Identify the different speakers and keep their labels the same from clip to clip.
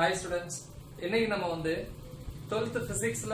Speaker 1: Hi students, இன்னைக்கு நம்ம வந்து 12th physicsல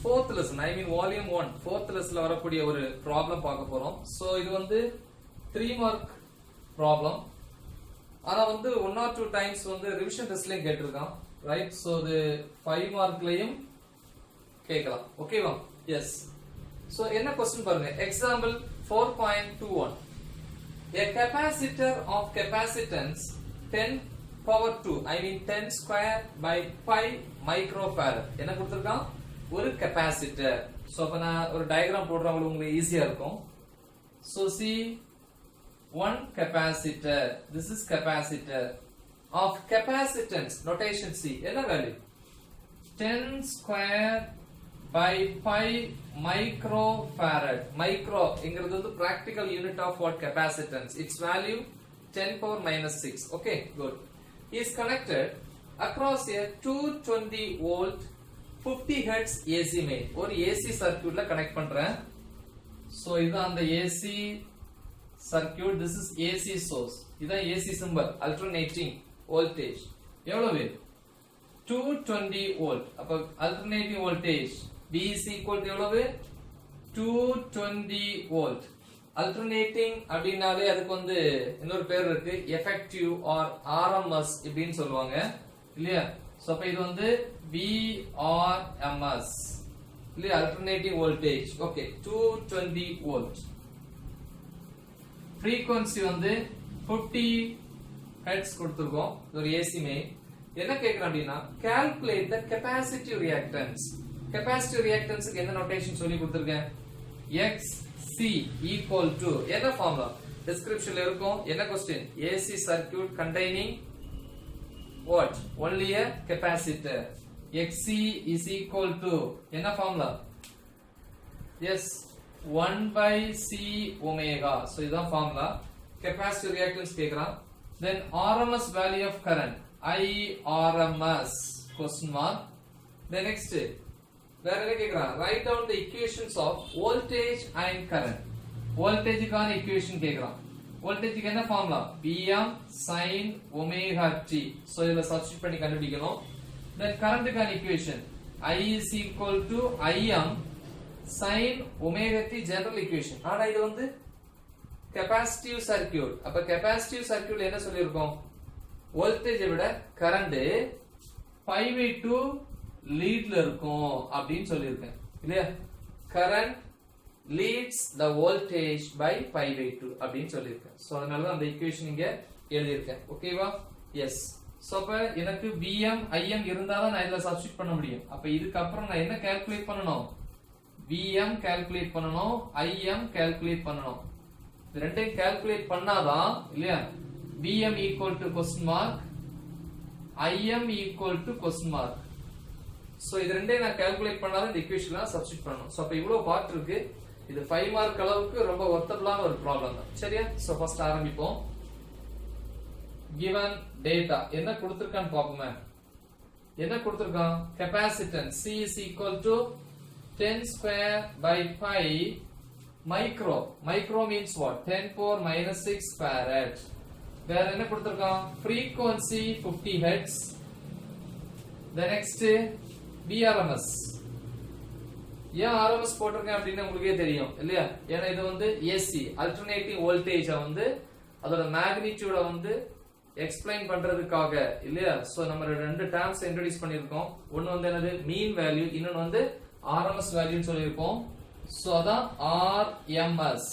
Speaker 1: 4th lesson, I mean volume 1 4th lessonல வரக்கூடிய ஒரு problem பார்க்க போறோம். So இது வந்து 3 mark problem. ஆனா வந்து 1 or 2 times வந்து revision testலயும் கேட்டிருக்கான். Right? So இது 5 markலயும் கேட்கலாம். ஓகேவா? Yes. So என்ன question பாருங்க. Example 4.21. A capacitor of capacitance 10 power 2, I mean 10 square by 5 microfarad. என்ன கொடுத்திருக்கான்? ஒரு capacitor. So அப்ப நான் ஒரு diagram போடுறேன், உங்களுக்கு ஈஸியா இருக்கும். So see, one capacitor, this is capacitor of capacitance, notation C, என்ன value? 10 square by 5 microfarad. Micro இங்கிறது வந்து practical unit of what? Capacitance. Its value 10 power minus 6. Okay, good. Is connected across a 220 volt 50 hertz AC main. ஒரு AC circuit ல connect பண்றேன். So இதான் அந்த AC circuit. This is AC source. இதான் AC symbol, alternating voltage. எவ்வளவு? 220 volt. அப்ப alternating voltage V is equal to எவ்வளவு? 220 volt. Alternating அப்படினாலே அதுக்கு வந்து இன்னொரு பேர் இருக்கு, effective or RMS இப்படின்னு சொல்லுவாங்க இல்லையா? சோ அப்ப இது வந்து VRMS இல்லையா? alternating voltage. Okay, 220 volt. frequency வந்து 50 hertz கொடுத்திருக்கோம். ஒரு AC main. என்ன கேக்குறேன் அப்படினா calculate the capacitive reactance. capacitive reactance க்கு என்ன notation சொல்லி கொடுத்திருக்கேன்? XC equal to என்ன formula description ல இருக்கும். என்ன question? AC circuit containing what? Only a capacitor. XC is equal to என்ன formula? Yes, 1 by C omega. So இதான் formula. capacitive reactance கேக்குறான். Then RMS value of current, IRMS question mark. Then next வேற என்ன கேக்குறான்? write down the equations of voltage and current. voltage கான equation கேக்குறான். voltage க்கு என்ன formula? Vm sin omega t. So இத சப்ஸ்டிட்யூட் பண்ணி கண்டுபிடிக்கணும். then current கான equation I is equal to Im sin omega t, general equation. ஆனா இது வந்து capacitive circuit. அப்ப capacitive circuitல என்ன சொல்லிருக்கோம்? voltage விட current 5/2 லீட்ல இருக்கும் அப்படினு சொல்லிருக்கேன் இல்லையா? current leads the voltage by 5/2 அப்படினு சொல்லிருக்கேன். சோ அதனால தான் அந்த ஈக்குவேஷன் இங்க எழுதி இருக்கேன். ஓகேவா? எஸ். சோ அப்ப எனக்கு Vm Im இருந்தா தான் நான் இதல சப்ஸ்டிட்யூட் பண்ண முடியும். அப்ப இதுக்கு அப்புறம் நான் என்ன கால்குலேட் பண்ணனும்? Vm கால்குலேட் பண்ணனும், Im கால்குலேட் பண்ணனும். இது ரெண்டையும் கால்குலேட் பண்ணாதான் இல்லையா? Vm equal to question mark, Im equal to question mark. So இது ரெண்டையும் நான் கால்குலேட் பண்ணாத இந்த ஈக்குவேஷன்ல சப்ஸ்டிட்யூட் பண்ணனும். சோ அப்ப இவ்ளோ பார்ட் இருக்கு. இது 5 மார்க் அளவுக்கு ரொம்ப வொர்த்தபிளான ஒரு ப்ராப்ளம் தான். சரியா? சோ ஃபர்ஸ்ட் ஆரம்பிப்போம். given data என்ன கொடுத்திருக்கான்னு பாப்போமே. என்ன கொடுத்திருக்கான்? capacitance C is equal to 10 square by 5 micro. Micro means what? 10 power minus 6 farad. வேற என்ன கொடுத்திருக்கான்? frequency 50 hertz. the next VRMS. ஏன் RMS போட்டிருக்கேன் அப்படின்னு உங்களுக்கே தெரியும் இல்லையா? ஏன்னா இது வந்து AC alternating voltage வந்து அதோட மேக்னிட்யூட வந்து எக்ஸ்பிளைன் பண்றதுக்காக இல்லையா? சோ நம்ம ரெண்டு டேர்ம்ஸ் இன்ட்ரோ듀ஸ் பண்ணிருக்கோம். ஒன்னு வந்து என்னது? மீன் வேல்யூ, இன்னொன்னு வந்து RMS வேல்யூன்னு சொல்லிருக்கோம். சோ அதான் RMS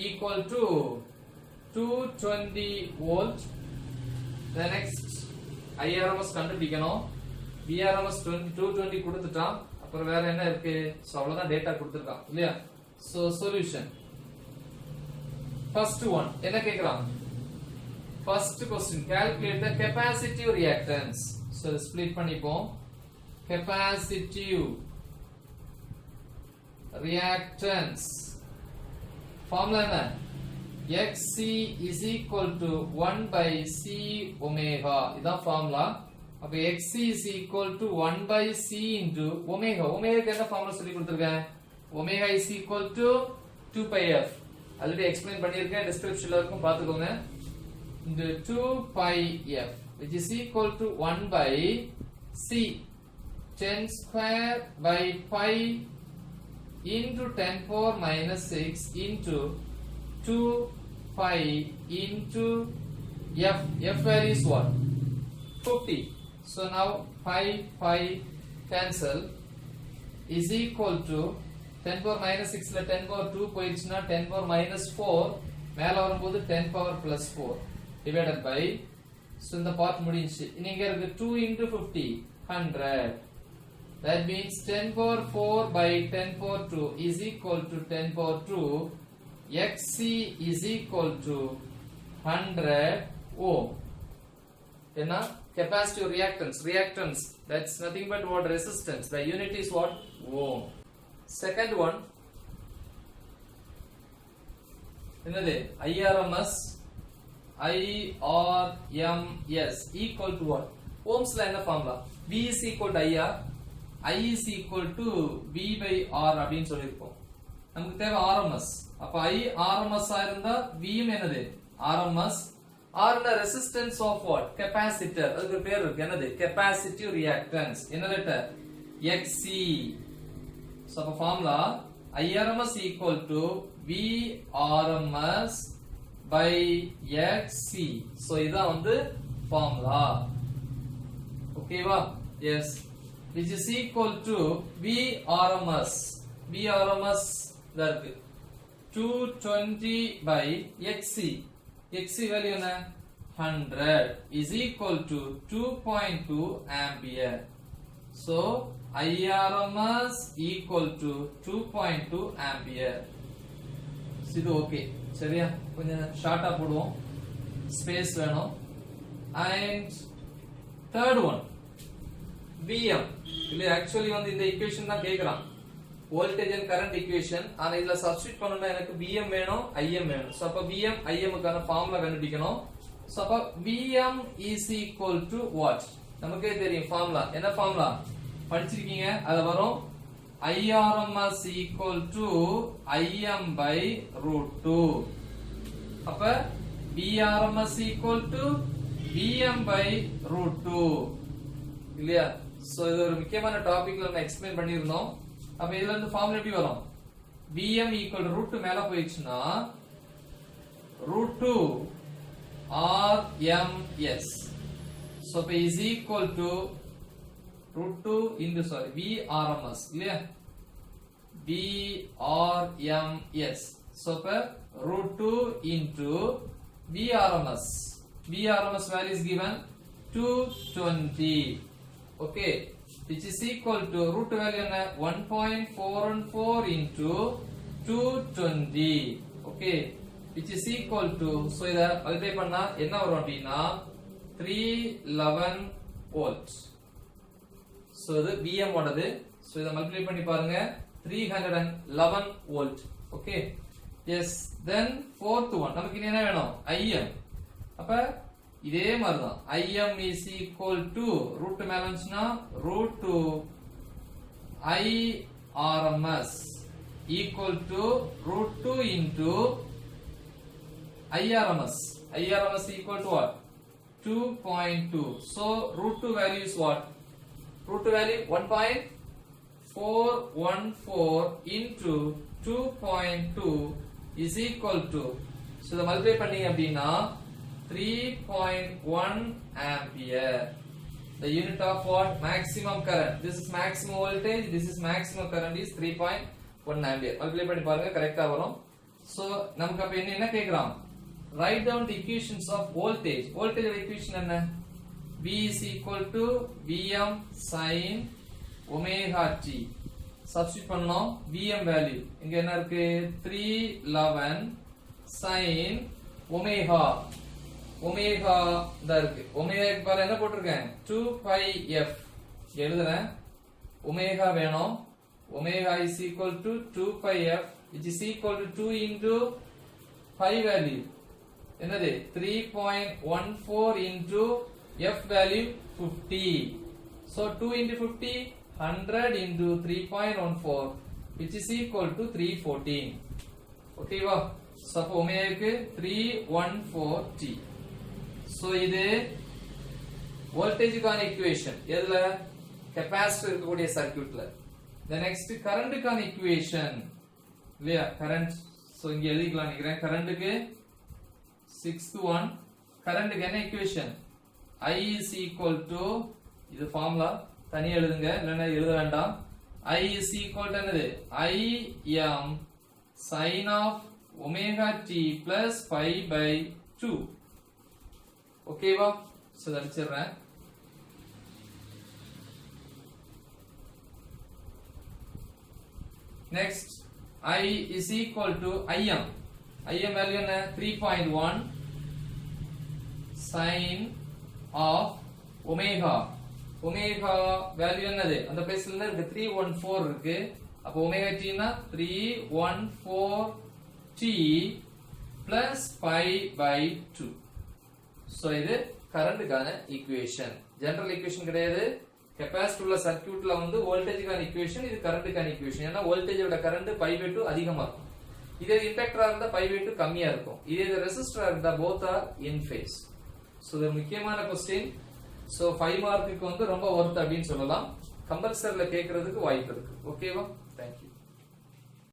Speaker 1: equal to 220 volt. the next IRMS கண்டுபிடிக்கணும். VRMS 220 கொடுத்துட்டான். அப்புறம் வேற என்ன இருக்கு? சோ அவ்வளவுதான் டேட்டா கொடுத்திருக்கான் இல்லையா? சோ சொல்யூஷன் ஃபர்ஸ்ட் ஒன் என்ன கேக்குறான்? First question calculate the capacitive reactance. So split பண்ணிப்போம். capacitive reactance ஃபார்முலா என்ன? XC is equal to 1 by C omega. இதான் ஃபார்முலா. அப்ப XC is equal to 1 by C into omega. omega என்ன formula சொல்லி கொடுத்திருக்கேன்? omega is equal to 2 pi f. Already explain பண்ணிருக்கேன், டிஸ்கிரிப்ஷன்ல இருக்கும் பாத்துக்கோங்க. இந்த 2 pi f which is equal to 1 by C 10 square by pi into 10 power minus 6 into 2 pi into F. F value is what? 50. So now pi cancel is equal to 10 power minus 6 la 10 power 2 போயிடுச்சுனா 10 power minus 4 மேல வரும்போது 10 power plus 4 divided by so இந்த part முடிஞ்சிச்சு இங்க இருக்கு 2 into 50 100 that means 10 power 4 by 10 power 2 is equal to 10 power 2 xc is equal to 100 ohm என்ன capacitive reactance that's nothing but what resistance the unit is what ohm second one என்னது IRMS equal to what ohms la என்ன formula V is equal to IR I is equal to V by R அப்படினு சொல்லிருக்கோம் நமக்கு தேவை RMS அப்ப I RMS ஆ இருந்தா V ம் என்னது RMS R the resistance of what capacitor அதுக்கு பேர் இருக்கு என்னது capacitive reactance என்ன லெட்டர் XC so அப்ப formula IRMS equal to VRMS by XC so இதான் வந்து ஃபார்முலா ஓகேவா yes which is equal to VRMS தான் இருக்கு 220 by XC XC value என்ன 100 is equal to 2.2 ampere so IRMS equal to 2.2 ampere இது okay சரியா கொஞ்சம் ஷார்ட்டா போடுவோம் ஸ்பேஸ் வேணும் and third one VM இல்ல ஆக்சுவலி வந்து இந்த ஈக்குவேஷன் தான் கேக்குறான் voltage and current equation ஆனா இதுல சப்ஸ்டிட்யூட் பண்ணனும்னா எனக்கு VM வேணும் IM வேணும் சோ அப்ப VM IM க்கான ஃபார்முலா கண்டுபிடிக்கணும் சோ அப்ப VM is equal to what நமக்கே தெரியும் ஃபார்முலா என்ன ஃபார்முலா படிச்சிருக்கீங்க அது வரும் IRMS equal to IM by root 2 அப்ப VRMS equal to VM by root 2 இல்லையா சோ இது ஒரு முக்கியமான டாபிக்ல நம்ம எக்ஸ்பிளைன் பண்ணிருந்தோம் அப்ப இதுல இருந்து ஃபார்முலா எப்படி வரும் VM equal to root 2 மேல போயிடுச்சுனா root 2 RMS so அப்ப is equal to root 2 into VRMS இல்லையா VRMS so அப்ப root 2 into VRMS value is given 220 okay which is equal to root value 1.414 into 220 okay which is equal to so இத multiply பண்ணா என்ன வரும் அப்படினா 311 volts so இது VM ஓடது so இத multiply பண்ணி பாருங்க 311 volt okay yes then fourth one நமக்கு என்ன வேணும் IM அப்ப இதே மாதிரி தான் IM is equal to root மேல வந்துச்சுனா root 2 IRMS equal to root 2 into IRMS equal to what 2.2 so root 2 value is what root 2 value 1.414 into 2.2 is equal to so the multiply பண்ணீங்க அப்படினா 3.1 ampere the unit of what maximum current this is maximum voltage this is maximum current is 3.1 ampere multiply பண்ணி பாருங்க கரெக்ட்டா வரும் so நமக்கு அப்ப என்ன கேக்குறான் write down the equations of voltage equation என்ன V is equal to Vm sin omega t substitute பண்ணோம் Vm value இங்க என்ன இருக்கு 311 sin omega தான் இருக்கு omega க்கு பதிலா என்ன போட்டுருக்கேன் 2 pi f எழுதுறேன் omega வேணும் omega is equal to 2 pi f which is equal to 2 into pi value என்னது 3.14 into f value 50 so 2 into 50 100 into 3.14 which is equal to 314 okay va so omega க்கு 314t so இது வோல்டேஜுக்கான equation எதுல capacitor இருக்கக்கூடிய சர்க்யூட்ல. the next கரண்ட்கான equation இல்லையா current. So இங்க எழுதிக்கலாம் நினைக்கிறேன். கரண்ட்க்கு 6th one கரண்ட்க்கு என்ன equation I is equal to இது ஃபார்முலா தனியா எழுதுங்க இல்லனா எழுத வேண்டாம். I is equal to என்னது I am sin of omega t plus pi by 2. ஓகேவா? So அடிச்சிடுறேன். next I is equal to Im value என்ன 3.1 sin of omega value என்னது அந்த பிளேஸ்ல இருக்கு 314 இருக்கு. அப்ப omega t னா 314t plus pi by 2. So இது கரண்ட்கான ஈக்குவேஷன். ஜெனரல் ஈக்குவேஷன் கிடையாது. கெபாசிட்டர் உள்ள சர்க்யூட்ல வந்து வோல்டேஜ்கான ஈக்குவேஷன், இது கரண்ட்கான ஈக்குவேஷன். ஏன்னா வோல்டேஜோட கரண்ட் பை பை 2 அதிகமா இருக்கும். இதே இண்டக்டரா இருந்தா பை பை 2 கம்மியா இருக்கும். இதே ரெசிஸ்டரா இருந்தா both are in phase. So இது முக்கியமான क्वेश्चन. சோ 5 மார்க்குக்கு வந்து ரொம்ப வர்த் அப்படினு சொல்லலாம். கம்பல்சரில கேக்குறதுக்கு வாய்ப்பு இருக்கு. ஓகேவா? Thank you.